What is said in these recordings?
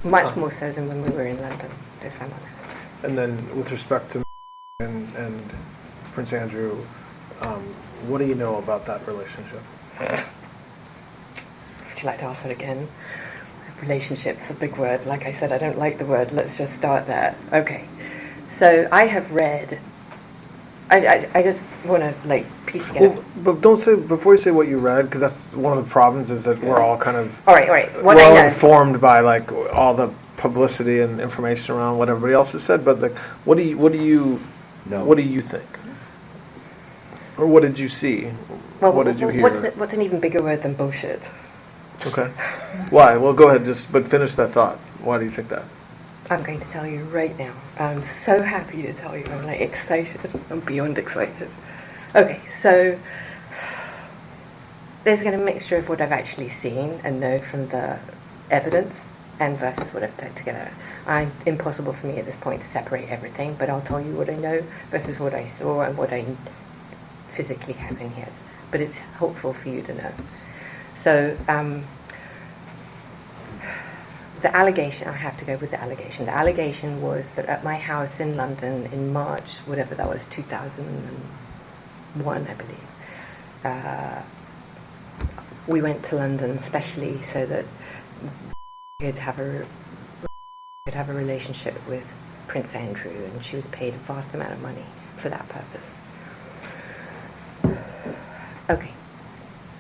Much more so than when we were in London, if I'm honest. And then with respect to and Prince Andrew, what do you know about that relationship? Would you like to ask that again? Relationship's a big word. Like I said, I don't like the word. Let's just start there. Okay. So I have read. I just want to piece together. Well, but don't say before you say what you read, because that's one of the problems is that we're all kind of all right. What we're I all know. informed by all the publicity and information around what everybody else has said. But what do you No. What do you think? Or what did you see? Well, what did you hear? What's an even bigger word than bullshit? Okay. Why? Well, go ahead. But finish that thought. Why do you think that? I'm going to tell you right now. I'm so happy to tell you. I'm excited. I'm beyond excited. Okay, so there's a mixture of what I've actually seen and know from the evidence and versus what I've put together. Impossible for me at this point to separate everything, but I'll tell you what I know versus what I saw and what I physically have in here. But it's helpful for you to know. So the allegation, I have to go with the allegation. The allegation was that at my house in London in March, whatever that was, 2001, I believe, we went to London especially so that could have a relationship with Prince Andrew, and she was paid a vast amount of money for that purpose. Okay.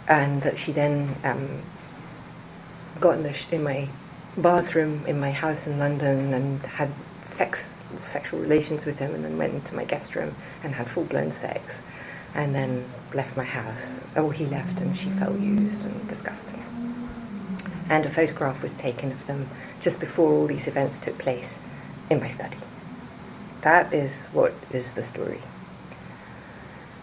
And that she then got in my bathroom in my house in London and had sexual relations with him, and then went into my guest room and had full-blown sex, and then left my house. Oh, he left and she felt used and disgusting. And a photograph was taken of them just before all these events took place in my study. That is what is the story.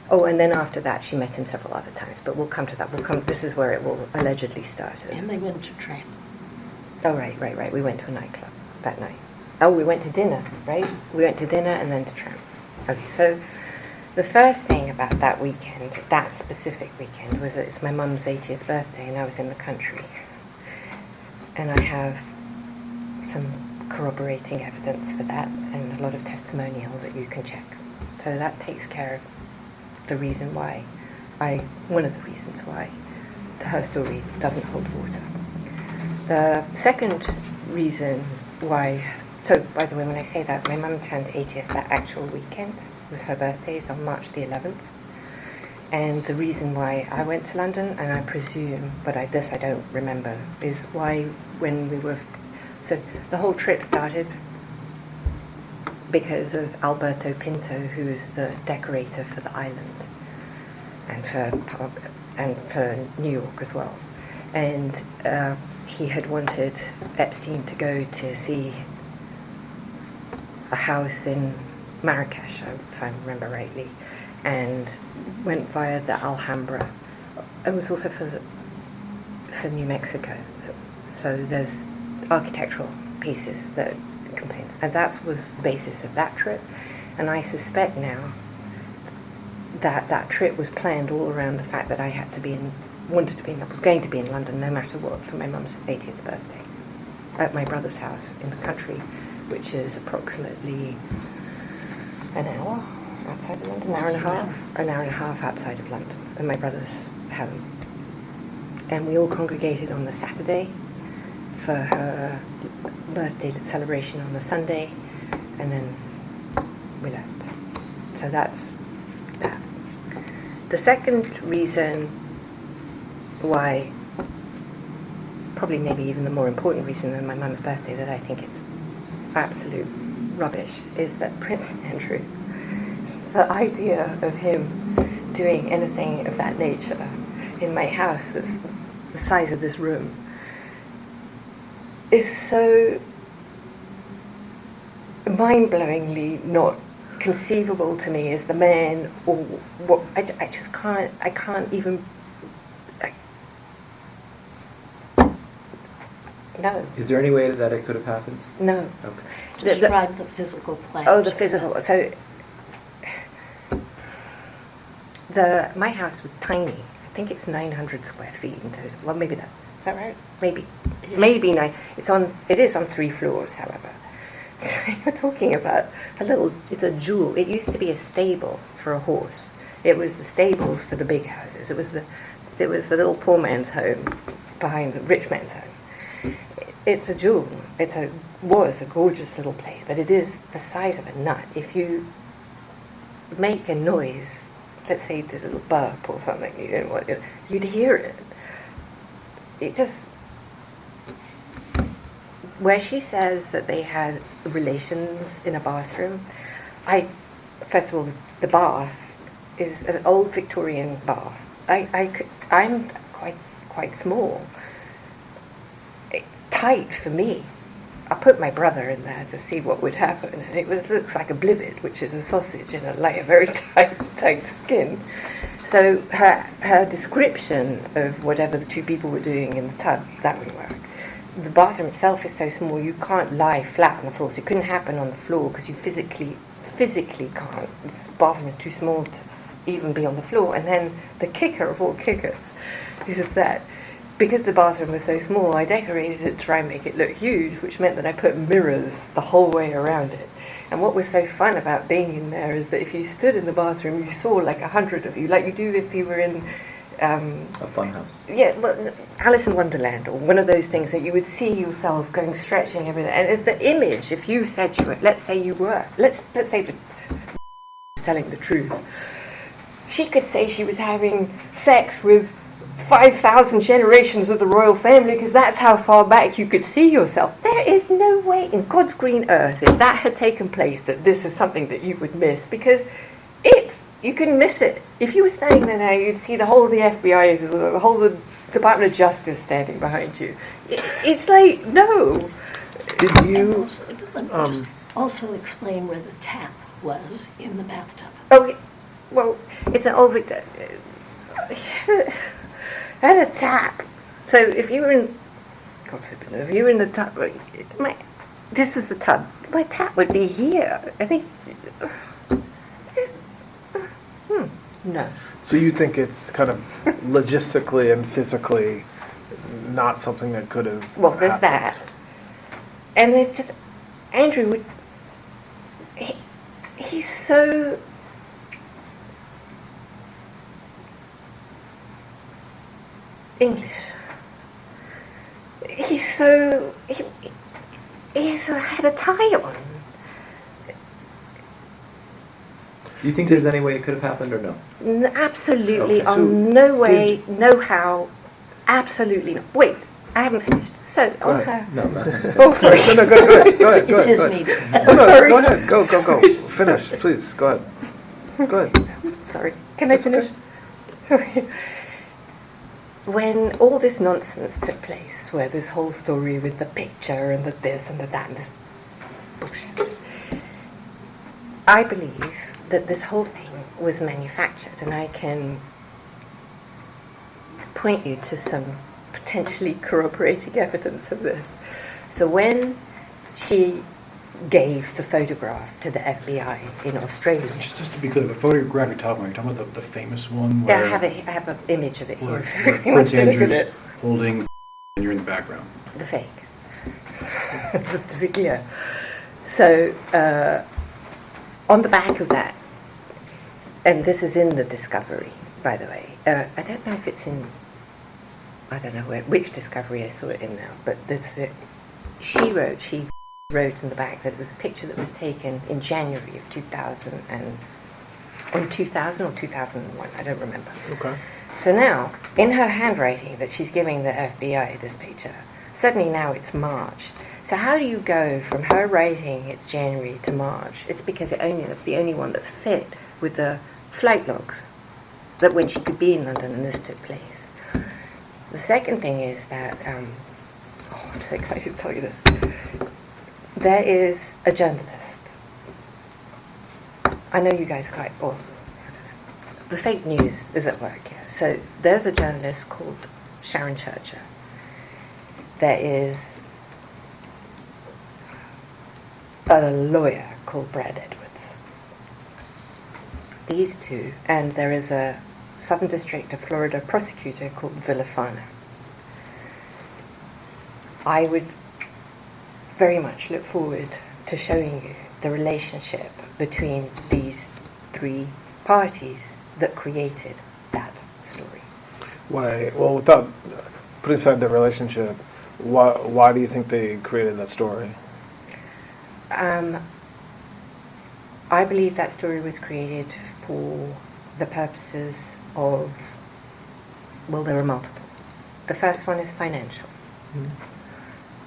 Oh, and then after that, she met him several other times, but we'll come to that. This is where it will allegedly started. And they went to tramp. Oh, right. We went to a nightclub that night. Oh, we went to dinner, right? We went to dinner and then to tramp. Okay, so the first thing about that weekend, that specific weekend, was that it's my mum's 80th birthday and I was in the country. And I have some corroborating evidence for that and a lot of testimonial that you can check. So that takes care of one of the reasons why her story doesn't hold water. The second reason why, so by the way, when I say that, my mum turned 80th that actual weekend, was her birthday, is on March the 11th. And the reason why I went to London, and I presume, but I don't remember, is why when we were, so the whole trip started because of Alberto Pinto, who is the decorator for the island and for New York as well. And he had wanted Epstein to go to see a house in Marrakesh, if I remember rightly, and went via the Alhambra. It was also for New Mexico. So there's architectural pieces that complain. And that was the basis of that trip. And I suspect now that that trip was planned all around the fact that I was going to be in London no matter what for my mum's 80th birthday at my brother's house in the country, which is approximately an hour outside of London, an hour and a half outside of London, and my brother's home. And we all congregated on the Saturday for her birthday celebration on the Sunday, and then we left. So that's that. The second reason why, probably maybe even the more important reason than my mum's birthday, that I think it's absolute rubbish, is that Prince Andrew, the idea of him doing anything of that nature in my house that's the size of this room is so mind-blowingly not conceivable to me as the man, or what I can't even. No. Is there any way that it could have happened? No. Okay. Describe the physical plan. Oh, the physical. So my house was tiny. I think it's 900 square feet in total. Well, maybe that that right? Maybe 9. It is on 3 floors, however. So you're talking about it's a jewel. It used to be a stable for a horse. It was the stables for the big houses. It was the little poor man's home behind the rich man's home. It's a jewel. Was a gorgeous little place, but it is the size of a nut. If you make a noise, let's say you did a little burp or something, you'd hear it. It just, where she says that they had relations in a bathroom, first of all, the bath is an old Victorian bath. I'm quite small. It's tight for me. I put my brother in there to see what would happen, and it looks like a blivet, which is a sausage in a very tight skin. So her description of whatever the 2 people were doing in the tub, that would work. The bathroom itself is so small you can't lie flat on the floor, so it couldn't happen on the floor because you physically can't. This bathroom is too small to even be on the floor. And then the kicker of all kickers is that because the bathroom was so small, I decorated it to try and make it look huge, which meant that I put mirrors the whole way around it. And what was so fun about being in there is that if you stood in the bathroom, you saw like 100 of you, like you do if you were in a fun house. Yeah, well, Alice in Wonderland, or one of those things that you would see yourself going stretching everything. And it's the image. If you said you were, let's say the telling the truth, she could say she was having sex with 5,000 generations of the royal family because that's how far back you could see yourself. There is no way in God's green earth, if that had taken place, that this is something that you would miss, because you couldn't miss it. If you were standing there now, you'd see the whole of the FBI, the whole of the Department of Justice standing behind you. It's like, no. Did you also explain where the tap was in the bathtub? Oh, well, it's an old Victor. Had a tap. So if you were in, God forbid, if you were in the tub, this was the tub. My tap would be here. I think. No. So you think it's kind of logistically and physically not something that could have. Well, there's that, and there's just Andrew would. He's so. English. He's so. He had a tie on. Do you think there's any way it could have happened or no? Absolutely, Okay, so no way, no how, absolutely not. Wait, I haven't finished. So, on her... No. Oh, sorry. No, go ahead. It's his meeting. No, go ahead. Go. Finish, please. Go ahead. Sorry, can I finish? Okay. When all this nonsense took place, where this whole story with the picture and the this and the that and this bullshit, I believe that this whole thing was manufactured, and I can point you to some potentially corroborating evidence of this. So when she gave the photograph to the FBI in Australia... Just to be clear, the photograph you're talking about the famous one Yeah, where... I have an image of it where here. Prince Andrew's holding and you're in the background. The fake. Just to be clear. So, on the back of that, and this is in the Discovery, by the way. I don't know if it's in, I don't know which Discovery I saw it in now, but she wrote in the back that it was a picture that was taken in January of 2000 or 2001, I don't remember. Okay. So now, in her handwriting that she's giving the FBI this picture, suddenly now it's March. So how do you go from her writing it's January to March? It's because that's the only one that fit with the flight logs, that when she could be in London and this took place. The second thing is that, I'm so excited to tell you this. There is a journalist. I know you guys are quite, I don't know. The fake news is at work here. So there's a journalist called Sharon Churcher. There is a lawyer called Brad Edwards. These two, and there is a Southern District of Florida prosecutor called Villafana. I would very much look forward to showing you the relationship between these three parties that created that story. Why? Well, without putting aside the relationship, why do you think they created that story? I believe that story was created for the purposes of, well, there are multiple. The first one is financial. Mm-hmm.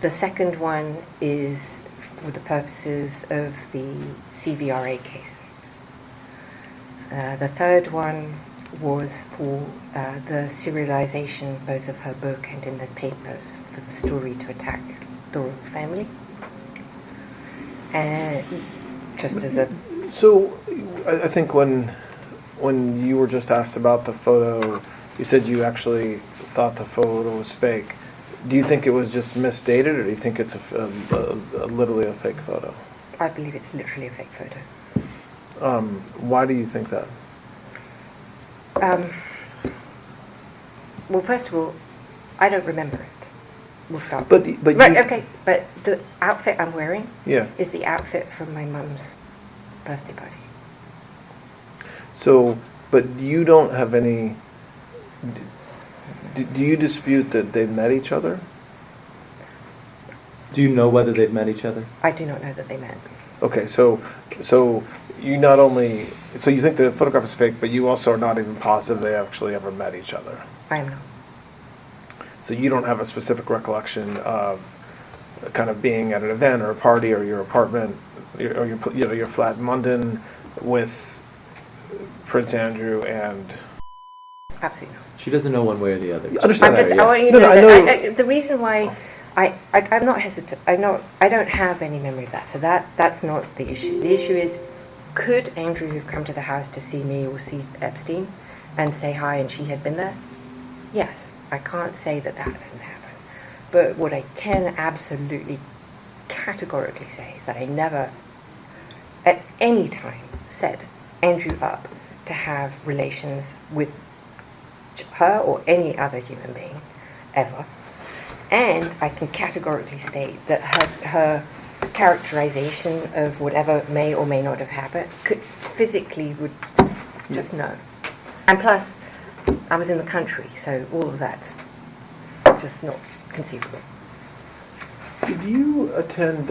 The second one is for the purposes of the CVRA case. The third one was for the serialization both of her book and in the papers for the story to attack the royal family. And just as a... So, I think when you were just asked about the photo, you said you actually thought the photo was fake. Do you think it was just misdated, or do you think it's literally a fake photo? I believe it's literally a fake photo. Why do you think that? Well, first of all, I don't remember it. We'll start. But right, you, okay. But the outfit I'm wearing yeah. is the outfit from my mum's birthday party. So, but you don't have any. Do you dispute that they met each other? Do you know whether they've met each other? I do not know that they met. Okay, so you not only you think the photograph is fake, but you also are not even positive they actually ever met each other. I am not. So you don't have a specific recollection of kind of being at an event or a party or your apartment or your flat in London with Prince Andrew and. Absolutely not. She doesn't know one way or the other. You understand that? I want you No, to no, know I that know. the reason why I'm not hesitant. I don't have any memory of that. So that's not the issue. The issue is, could Andrew have come to the house to see me or see Epstein and say hi and she had been there? Yes. I can't say that didn't happen. But what I can absolutely categorically say is that I never at any time set Andrew up to have relations with her or any other human being ever. And I can categorically state that her characterization of whatever may or may not have happened physically would just know. And plus, I was in the country, so all of that's just not conceivable. Did you attend